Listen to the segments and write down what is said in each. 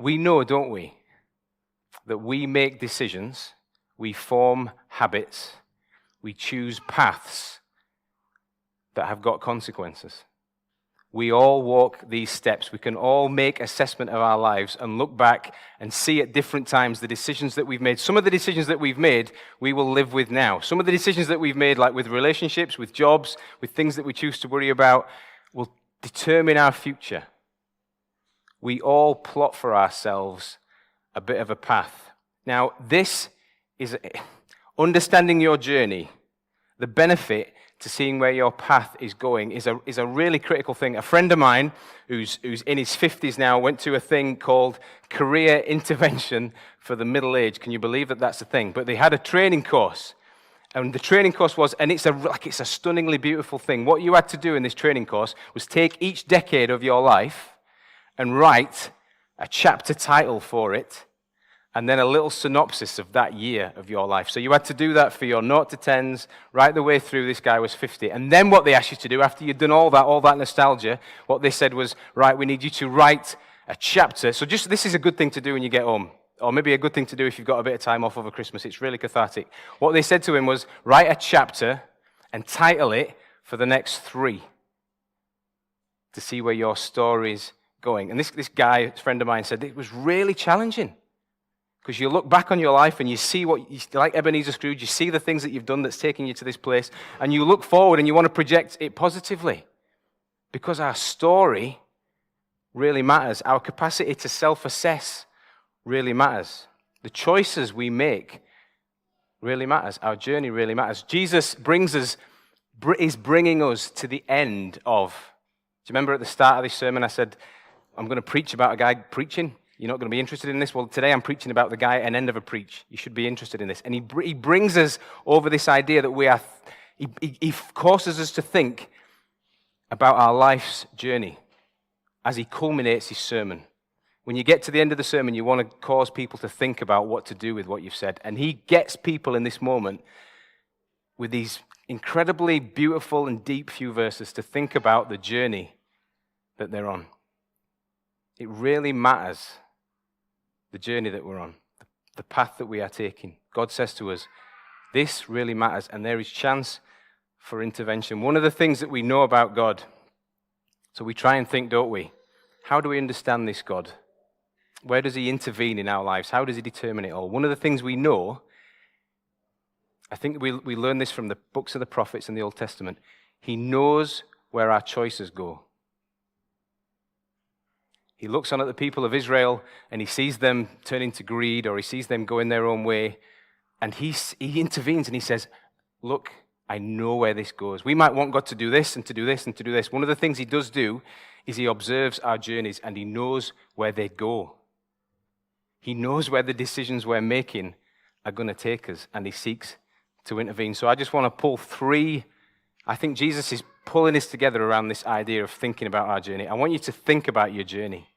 We know, don't we, that we make decisions, we form habits, we choose paths that have got consequences. We all walk these steps. We can all make assessment of our lives and look back and see at different times the decisions that we've made. Some of the decisions that we've made, we will live with now. Some of the decisions that we've made, like with relationships, with jobs, with things that we choose to worry about, will determine our future. We all plot for ourselves a bit of a path. Now, this is understanding your journey, the benefit to seeing where your path is going is a really critical thing. A friend of mine who's in his 50s now went to a thing called career intervention for the middle age. Can you believe that that's a thing? But they had a training course. And the training course was, and it's a stunningly beautiful thing. What you had to do in this training course was take each decade of your life and write a chapter title for it, and then a little synopsis of that year of your life. So you had to do that for your 0 to 10s, right the way through. This guy was 50. And then what they asked you to do, after you'd done all that nostalgia, what they said was, right, we need you to write a chapter. So this is a good thing to do when you get home, or maybe a good thing to do if you've got a bit of time off over Christmas. It's really cathartic. What they said to him was, write a chapter and title it for the next 3 to see where your story's going. And this guy, a friend of mine, said it was really challenging. Because you look back on your life and you see like Ebenezer Scrooge, you see the things that you've done that's taken you to this place, and you look forward and you want to project it positively. Because our story really matters. Our capacity to self-assess really matters. The choices we make really matters. Our journey really matters. Jesus is bringing us to the end of. Do you remember at the start of this sermon I said, I'm going to preach about a guy preaching? You're not going to be interested in this? Well, today I'm preaching about the guy at an end of a preach. You should be interested in this. And he brings us over this idea that he causes us to think about our life's journey as he culminates his sermon. When you get to the end of the sermon, you want to cause people to think about what to do with what you've said. And he gets people in this moment with these incredibly beautiful and deep few verses to think about the journey that they're on. It really matters, the journey that we're on, the path that we are taking. God says to us, this really matters, and there is chance for intervention. One of the things that we know about God, so we try and think, don't we? How do we understand this God? Where does he intervene in our lives? How does he determine it all? One of the things we know, I think we learn this from the books of the prophets in the Old Testament, he knows where our choices go. He looks on at the people of Israel and he sees them turning to greed, or he sees them going their own way, and he intervenes and he says, look, I know where this goes. We might want God to do this and to do this and to do this. One of the things he does do is he observes our journeys and he knows where they go. He knows where the decisions we're making are going to take us, and he seeks to intervene. So I just want to pull 3. I think Jesus is pulling us together around this idea of thinking about our journey. I want you to think about your journey.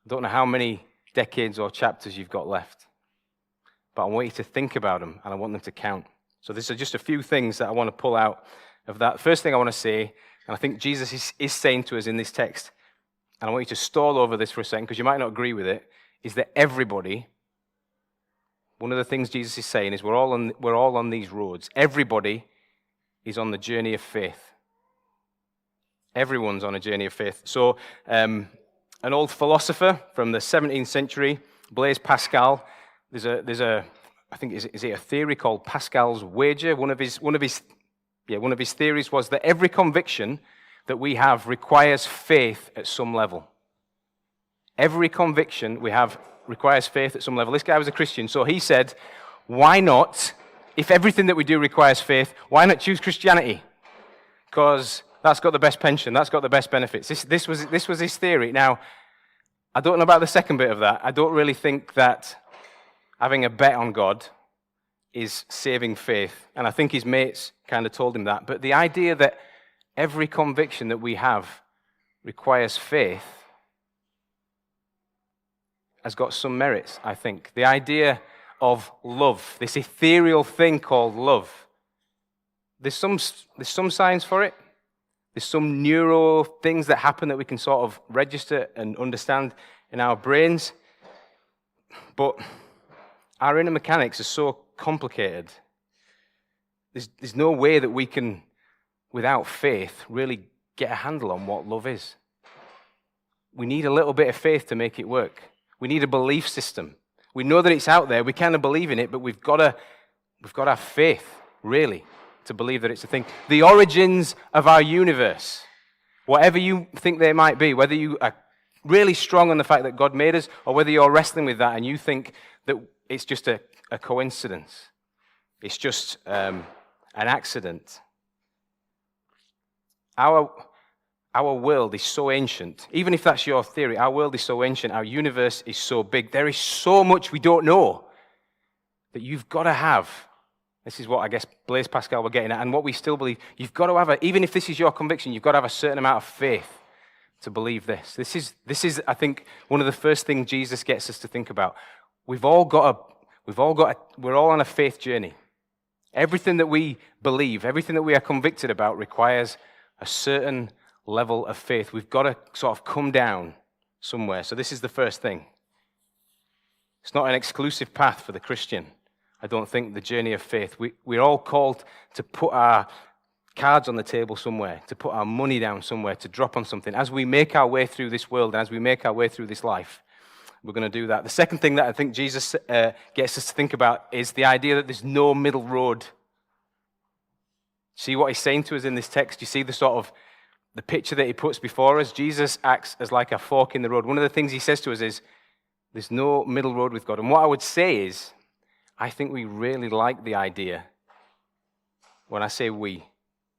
I don't know how many decades or chapters you've got left, but I want you to think about them, and I want them to count. So these are just a few things that I want to pull out of that. First thing I want to say, and I think Jesus is saying to us in this text, and I want you to stall over this for a second because you might not agree with it, is that everybody, one of the things Jesus is saying is we're all on these roads. Everybody is on the journey of faith. Everyone's on a journey of faith. So an old philosopher from the 17th century, Blaise Pascal, there's a I think is it a theory called Pascal's wager? One of his theories was that every conviction that we have requires faith at some level. Every conviction we have requires faith at some level. This guy was a Christian, so he said, why not, if everything that we do requires faith, why not choose Christianity? Because that's got the best pension, that's got the best benefits. This was his theory. Now, I don't know about the second bit of that. I don't really think that having a bet on God is saving faith. And I think his mates kind of told him that. But the idea that every conviction that we have requires faith has got some merits, I think. The idea of love, this ethereal thing called love, there's some science for it. There's some neuro things that happen that we can sort of register and understand in our brains, but our inner mechanics are so complicated. There's no way that we can, without faith, really get a handle on what love is. We need a little bit of faith to make it work. We need a belief system. We know that it's out there. We kind of believe in it, but we've got to have faith, really, to believe that it's a thing. The origins of our universe, whatever you think they might be, whether you are really strong on the fact that God made us, or whether you're wrestling with that and you think that it's just a coincidence, it's just an accident. Our world is so ancient. Even if that's your theory, our world is so ancient, our universe is so big, there is so much we don't know that you've got to have. This is what I guess Blaise Pascal were getting at, and what we still believe. You've got to have, even if this is your conviction, you've got to have a certain amount of faith to believe this. This is, I think, one of the first things Jesus gets us to think about. We're all on a faith journey. Everything that we believe, everything that we are convicted about requires a certain level of faith. We've got to sort of come down somewhere. So this is the first thing. It's not an exclusive path for the Christian. I don't think the journey of faith. We're all called to put our cards on the table somewhere, to put our money down somewhere, to drop on something. As we make our way through this world and as we make our way through this life, we're going to do that. The second thing that I think Jesus gets us to think about is the idea that there's no middle road. See what he's saying to us in this text? You see the picture that he puts before us? Jesus acts as like a fork in the road. One of the things he says to us is, there's no middle road with God. And what I would say is, I think we really like the idea. When I say we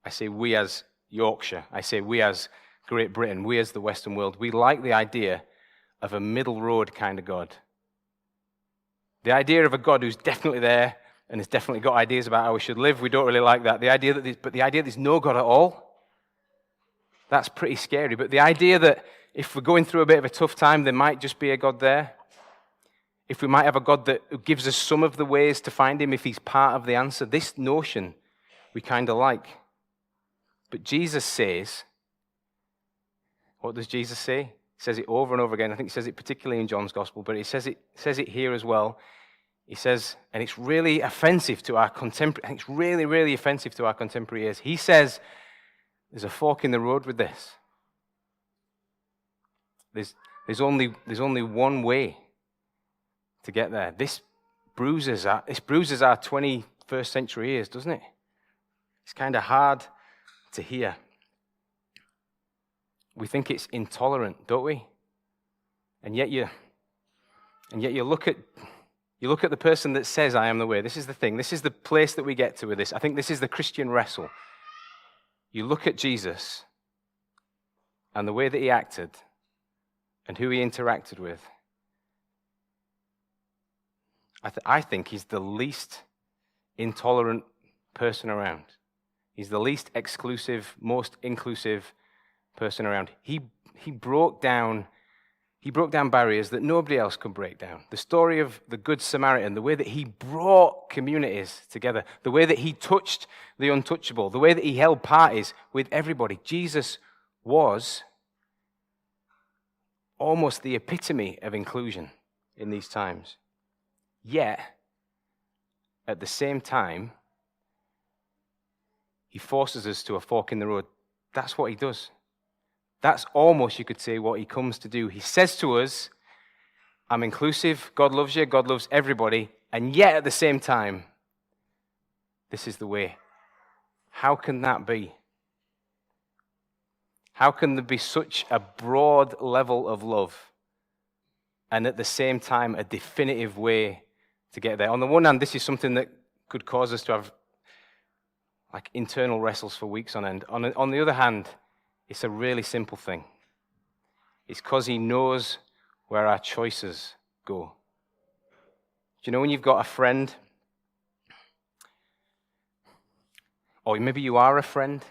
as Yorkshire, I say we as Great Britain, we as the Western world, we like the idea of a middle road kind of God. The idea of a God who's definitely there and has definitely got ideas about how we should live, we don't really like that. The idea that there's no God at all, that's pretty scary. But the idea that if we're going through a bit of a tough time, there might just be a God there. If we might have a God that gives us some of the ways to find him, if he's part of the answer, this notion we kind of like. But Jesus says, what does Jesus say? He says it over and over again. I think he says it particularly in John's Gospel, but he says it here as well. He says, and it's really offensive to our contemporary, I think it's really, really offensive to our contemporary ears. He says, there's a fork in the road with this. There's only one way to get there. This bruises our 21st century ears, doesn't it? It's kind of hard to hear. We think it's intolerant, don't we? And yet you look at the person that says, I am the way. This is the thing. This is the place that we get to with this. I think this is the Christian wrestle. You look at Jesus and the way that he acted and who he interacted with. I think he's the least intolerant person around. He's the least exclusive, most inclusive person around. He broke down barriers that nobody else could break down. The story of the Good Samaritan, the way that he brought communities together, the way that he touched the untouchable, the way that he held parties with everybody. Jesus was almost the epitome of inclusion in these times. Yet, at the same time, he forces us to a fork in the road. That's what he does. That's almost, you could say, what he comes to do. He says to us, I'm inclusive, God loves you, God loves everybody, and yet at the same time, this is the way. How can that be? How can there be such a broad level of love and at the same time a definitive way to get there? On the one hand, this is something that could cause us to have like internal wrestles for weeks on end. On the other hand, it's a really simple thing. It's because he knows where our choices go. Do you know when you've got a friend, or maybe you are a friend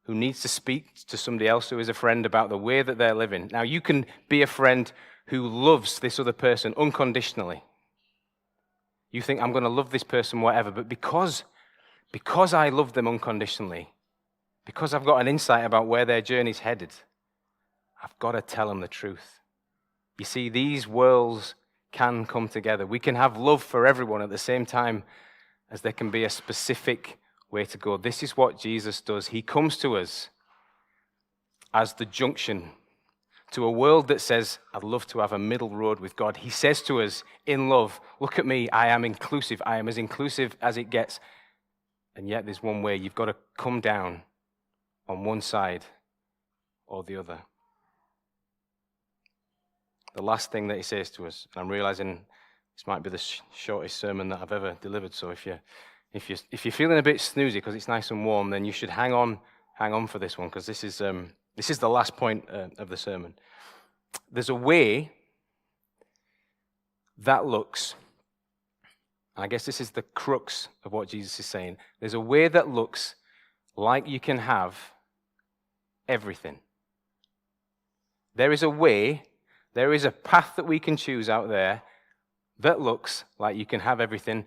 who needs to speak to somebody else who is a friend about the way that they're living? Now, you can be a friend who loves this other person unconditionally. You think, I'm going to love this person, whatever, but because I love them unconditionally, because I've got an insight about where their journey's headed, I've got to tell them the truth. You see, these worlds can come together. We can have love for everyone at the same time as there can be a specific way to go. This is what Jesus does. He comes to us as the junction to a world that says, I'd love to have a middle road with God. He says to us in love, look at me, I am inclusive. I am as inclusive as it gets. And yet there's one way. You've got to come down on one side or the other. The last thing that he says to us, and I'm realizing this might be the shortest sermon that I've ever delivered, so if you're feeling a bit snoozy because it's nice and warm, then you should hang on for this one, because this is the last point of the sermon. There's a way that looks, and I guess this is the crux of what Jesus is saying, there's a way that looks like you can have everything. There is a way, there is a path that we can choose out there that looks like you can have everything,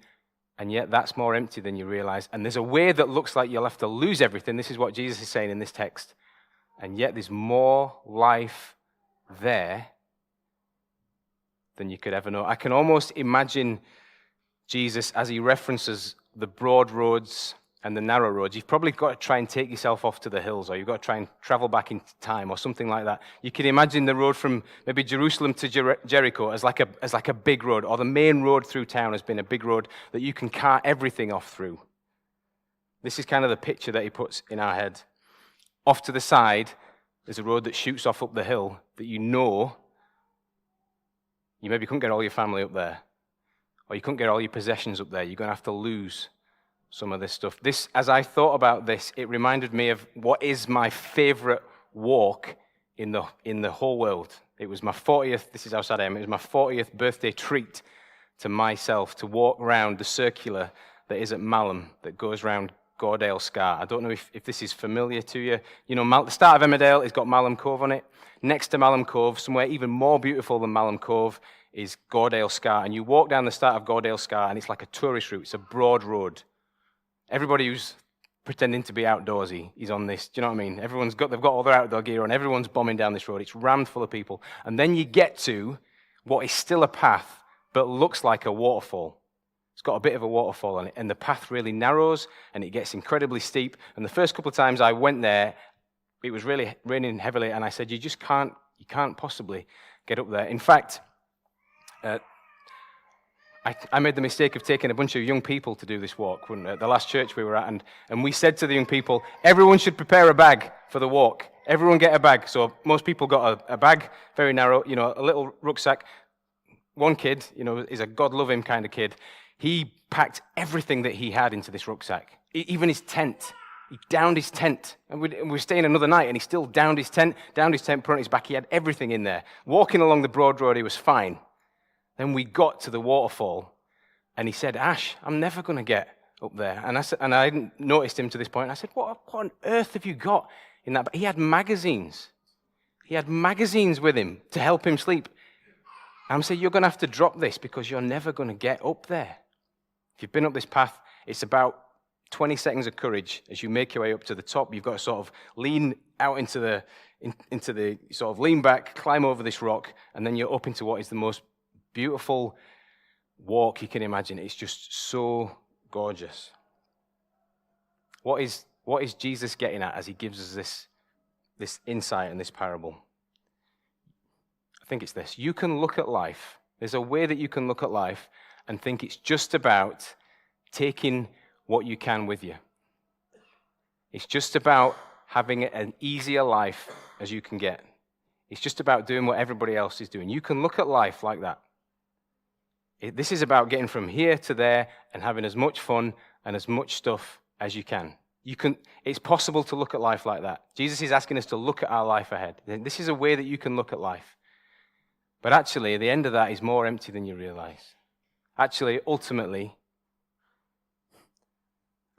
and yet that's more empty than you realize. And there's a way that looks like you'll have to lose everything. This is what Jesus is saying in this text. And yet there's more life there than you could ever know. I can almost imagine Jesus as he references the broad roads and the narrow roads. You've probably got to try and take yourself off to the hills, or you've got to try and travel back in time or something like that. You can imagine the road from maybe Jerusalem to Jericho as like a big road, or the main road through town has been a big road that you can cart everything off through. This is kind of the picture that he puts in our head. Off to the side, there's a road that shoots off up the hill that you know you maybe couldn't get all your family up there, or you couldn't get all your possessions up there. You're going to have to lose some of this stuff. This, as I thought about this, it reminded me of what is my favorite walk in the whole world. It was my 40th, this is how sad I am, it was my 40th birthday treat to myself to walk around the circular that is at Malham, that goes around Gordale Scar. I don't know if this is familiar to you. You know, the start of Emmerdale has got Malham Cove on it. Next to Malham Cove, somewhere even more beautiful than Malham Cove, is Gordale Scar. And you walk down the start of Gordale Scar, and it's like a tourist route. It's a broad road. Everybody who's pretending to be outdoorsy is on this. Do you know what I mean? They've got all their outdoor gear on. Everyone's bombing down this road. It's rammed full of people. And then you get to what is still a path, but looks like a waterfall. It's got a bit of a waterfall on it, and the path really narrows, and it gets incredibly steep. And the first couple of times I went there, it was really raining heavily, and I said, you can't possibly get up there. In fact, I made the mistake of taking a bunch of young people to do this walk at the last church we were at, and we said to the young people, everyone should prepare a bag for the walk. Everyone get a bag. So most people got a bag, very narrow, a little rucksack. One kid, is a God love him kind of kid. He packed everything that he had into this rucksack, even his tent. He downed his tent. And we were staying another night, and he still downed his tent, put it on his back. He had everything in there. Walking along the broad road, he was fine. Then we got to the waterfall, and he said, Ash, I'm never going to get up there. And I hadn't noticed him to this point. I said, what on earth have you got in that? He had magazines. He had magazines with him to help him sleep. I'm saying, you're going to have to drop this because you're never going to get up there. If you've been up this path, it's about 20 seconds of courage as you make your way up to the top. You've got to sort of lean out into the sort of lean back, climb over this rock, and then you're up into what is the most beautiful walk you can imagine. It's just so gorgeous. What is Jesus getting at as he gives us this insight in this parable? I think it's this. You can look at life. There's a way that you can look at life and think it's just about taking what you can with you. It's just about having an easier life as you can get. It's just about doing what everybody else is doing. You can look at life like that. This is about getting from here to there and having as much fun and as much stuff as you can. It's possible to look at life like that. Jesus is asking us to look at our life ahead. This is a way that you can look at life. But actually, the end of that is more empty than you realize. Actually, ultimately,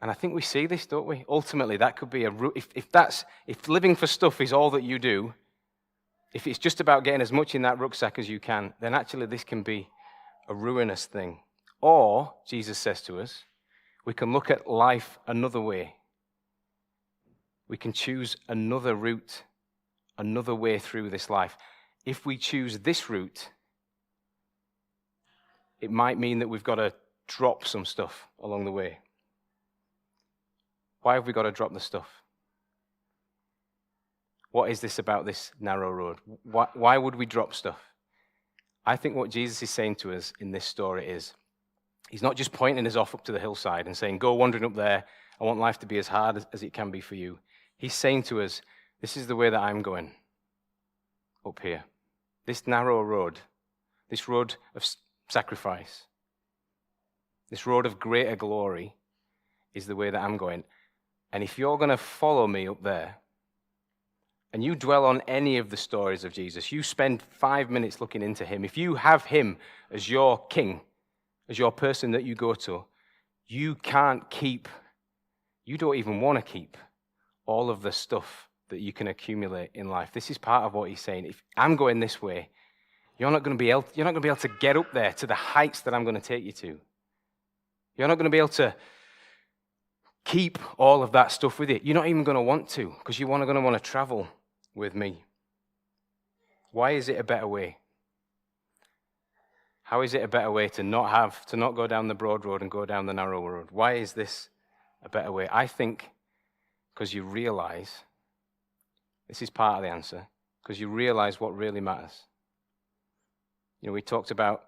and I think we see this, don't we? Ultimately, that could be if living for stuff is all that you do, if it's just about getting as much in that rucksack as you can, then actually this can be a ruinous thing. Or, Jesus says to us, we can look at life another way. We can choose another route, another way through this life. if we choose this route, it might mean that we've got to drop some stuff along the way. Why have we got to drop the stuff? What is this about this narrow road? Why would we drop stuff? I think what Jesus is saying to us in this story is, he's not just pointing us off up to the hillside and saying, go wandering up there. I want life to be as hard as it can be for you. He's saying to us, this is the way that I'm going up here. This narrow road, this road of sacrifice, this road of greater glory is the way that I'm going. And if you're going to follow me up there, and you dwell on any of the stories of Jesus, you spend 5 minutes looking into him, if you have him as your king, as your person that you go to, you can't keep, you don't even want to keep all of the stuff that you can accumulate in life. This is part of what he's saying. If I'm going this way, you're not going to be able to get up there to the heights that I'm going to take you to. You're not going to be able to keep all of that stuff with you. You're not even going to want to, because you're going to want to travel with me. Why is it a better way? How is it a better way to not go down the broad road and go down the narrow road? Why is this a better way? I think because you realize, this is part of the answer, because you realize what really matters. You know, we talked about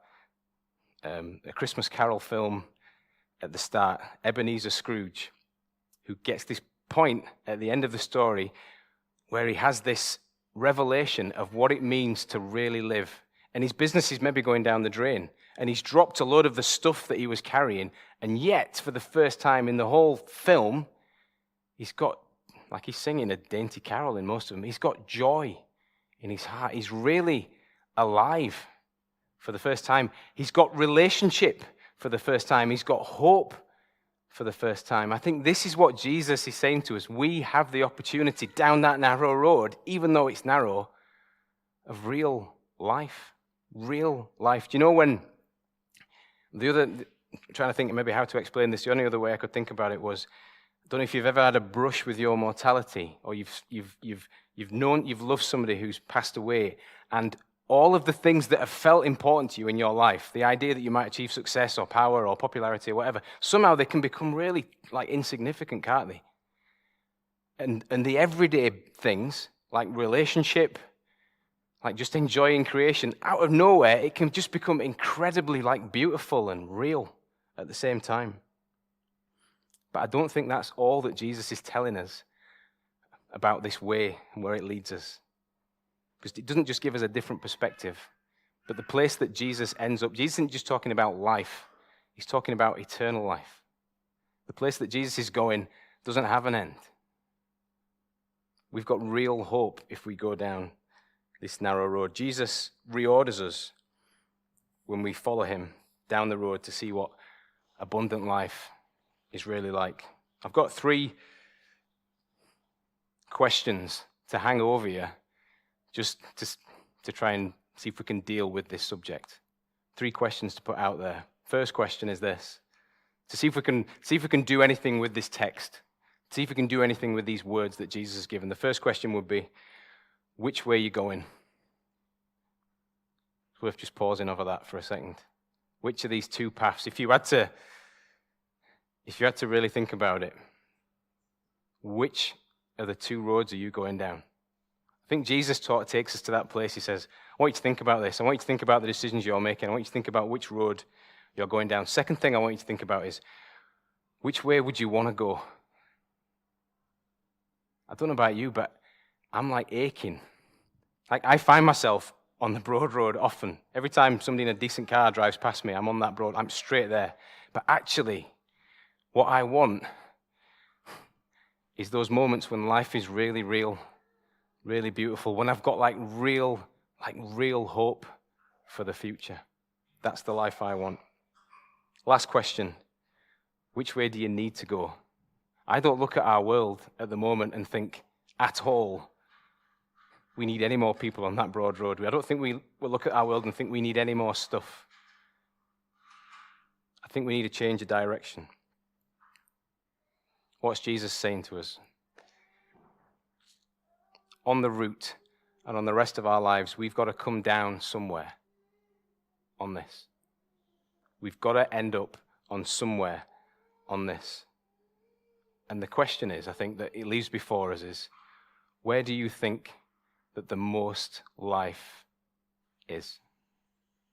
a Christmas Carol film at the start, Ebenezer Scrooge, who gets this point at the end of the story where he has this revelation of what it means to really live. And his business is maybe going down the drain. And he's dropped a load of the stuff that he was carrying. And yet, for the first time in the whole film, he's got, like he's singing a dainty carol in most of them, he's got joy in his heart. He's really alive for the first time. He's got relationship for the first time. He's got hope for the first time. I think this is what Jesus is saying to us. We have the opportunity down that narrow road, even though it's narrow, of real life. Real life. Do you know when I'm trying to think maybe how to explain this, the only other way I could think about it was, I don't know if you've ever had a brush with your mortality, or you've loved somebody who's passed away, and all of the things that have felt important to you in your life, the idea that you might achieve success or power or popularity or whatever, somehow they can become really like insignificant, can't they? And the everyday things, like relationship, like just enjoying creation, out of nowhere, it can just become incredibly like beautiful and real at the same time. But I don't think that's all that Jesus is telling us about this way and where it leads us. Because it doesn't just give us a different perspective, but the place that Jesus ends up, Jesus isn't just talking about life, he's talking about eternal life. The place that Jesus is going doesn't have an end. We've got real hope if we go down this narrow road. Jesus reorders us when we follow him down the road to see what abundant life is really like. I've got 3 questions to hang over you just to try and see if we can deal with this subject. 3 questions to put out there. First question is this: to see if we can do anything with this text, see if we can do anything with these words that Jesus has given. The first question would be, which way are you going? It's worth just pausing over that for a second. Which of these 2 paths, if you had to really think about it, which of the 2 roads are you going down? I think Jesus takes us to that place. He says, I want you to think about this. I want you to think about the decisions you're making. I want you to think about which road you're going down. Second thing I want you to think about is, which way would you want to go? I don't know about you, but I'm like aching. Like I find myself on the broad road often. Every time somebody in a decent car drives past me, I'm on that broad. I'm straight there. But actually, what I want is those moments when life is really real, really beautiful, when I've got like real hope for the future. That's the life I want. Last question. Which way do you need to go? I don't look at our world at the moment and think at all we need any more people on that broad road. I don't think we will look at our world and think we need any more stuff. I think we need a change of direction. What's Jesus saying to us? On the route and on the rest of our lives, we've got to come down somewhere on this. We've got to end up on somewhere on this. And the question is, I think that it leaves before us is, where do you think that the most life is?